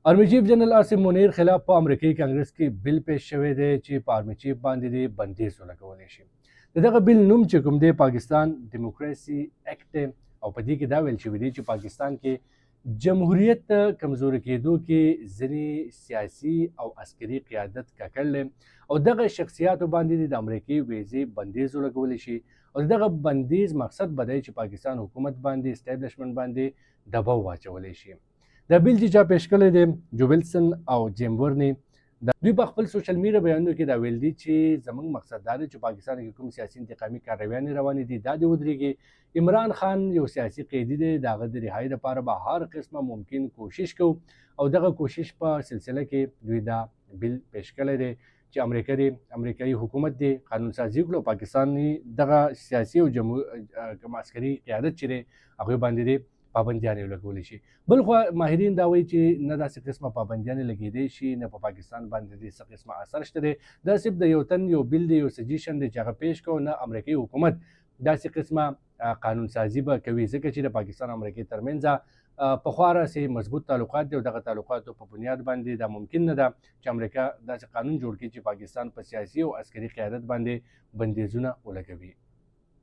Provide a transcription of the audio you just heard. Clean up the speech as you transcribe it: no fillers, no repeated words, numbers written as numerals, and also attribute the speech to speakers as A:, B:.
A: آرمی چیف جنرال عاصم منیر خلاف په امریکایي کانګرس کې بل پیش شوی دی چې په آرمی چیف باندې د بندیز ولګولی شي. د دغه بل نوم چې کوم دی پاکستان ډیموکراسي اکټ او په دې کې دا ویل شوي دی چې پاکستان کې جمهوریت کمزوري کېدو کې ځینې سیاسي او عسکري قیادت ککړ او دغه شخصیاتو باندې د امریکایي ویزې بندیز ولګولی شي او دغه بندیز مقصد به دی چې پاکستان حکومت باندې اسټابلیشمنټ باندې دباو واچولی شي. د بیل چې چا پیش کړی دی جو ویلسن او جیم ورني دوی په خپل سوشل میډیا بیانونو کې دا ویل دي چې زموږ مقصد دا دی چې پاکستان کې کوم سیاسي انتقامي کارویانې روانې دي دا دې ودرېږي. عمران خان یو سیاسي قیدي دی د هغه د رهایي لپاره به هر قسمه ممکن کوشش کوو او دغه کوشش په سلسله کې دوی دا بیل پیش کړی دی چې امریکایي حکومت دی قانون سازي کړو پاکستاني دغه سیاسي او کوم عسکري قیادت چې دی هغوی باندې دی پابندیانې لګولی شي. بل خو ماهرین دا وایي چې نه داسې قسمه پابندیانې لګېدی شي نه په پاکستان باندې د څه قسمه اثر شته دی. دا صرف د یو تن یو بیل دی یو سجیشن دی چې هغه پیش کړو نه امریکایي حکومت داسې قسمه قانون سازي به کوي ځکه چې د پاکستان او امریکې ترمنځ پخوا راسې مضبوط تعلقات دي او دغه تعلقاتو په بنیاد باندې دا ممکن نه ده چې امریکا داسې قانون جوړ کړي چې پاکستان په سیاسي او عسکري قیادت باندې بندیزونه ولګوي.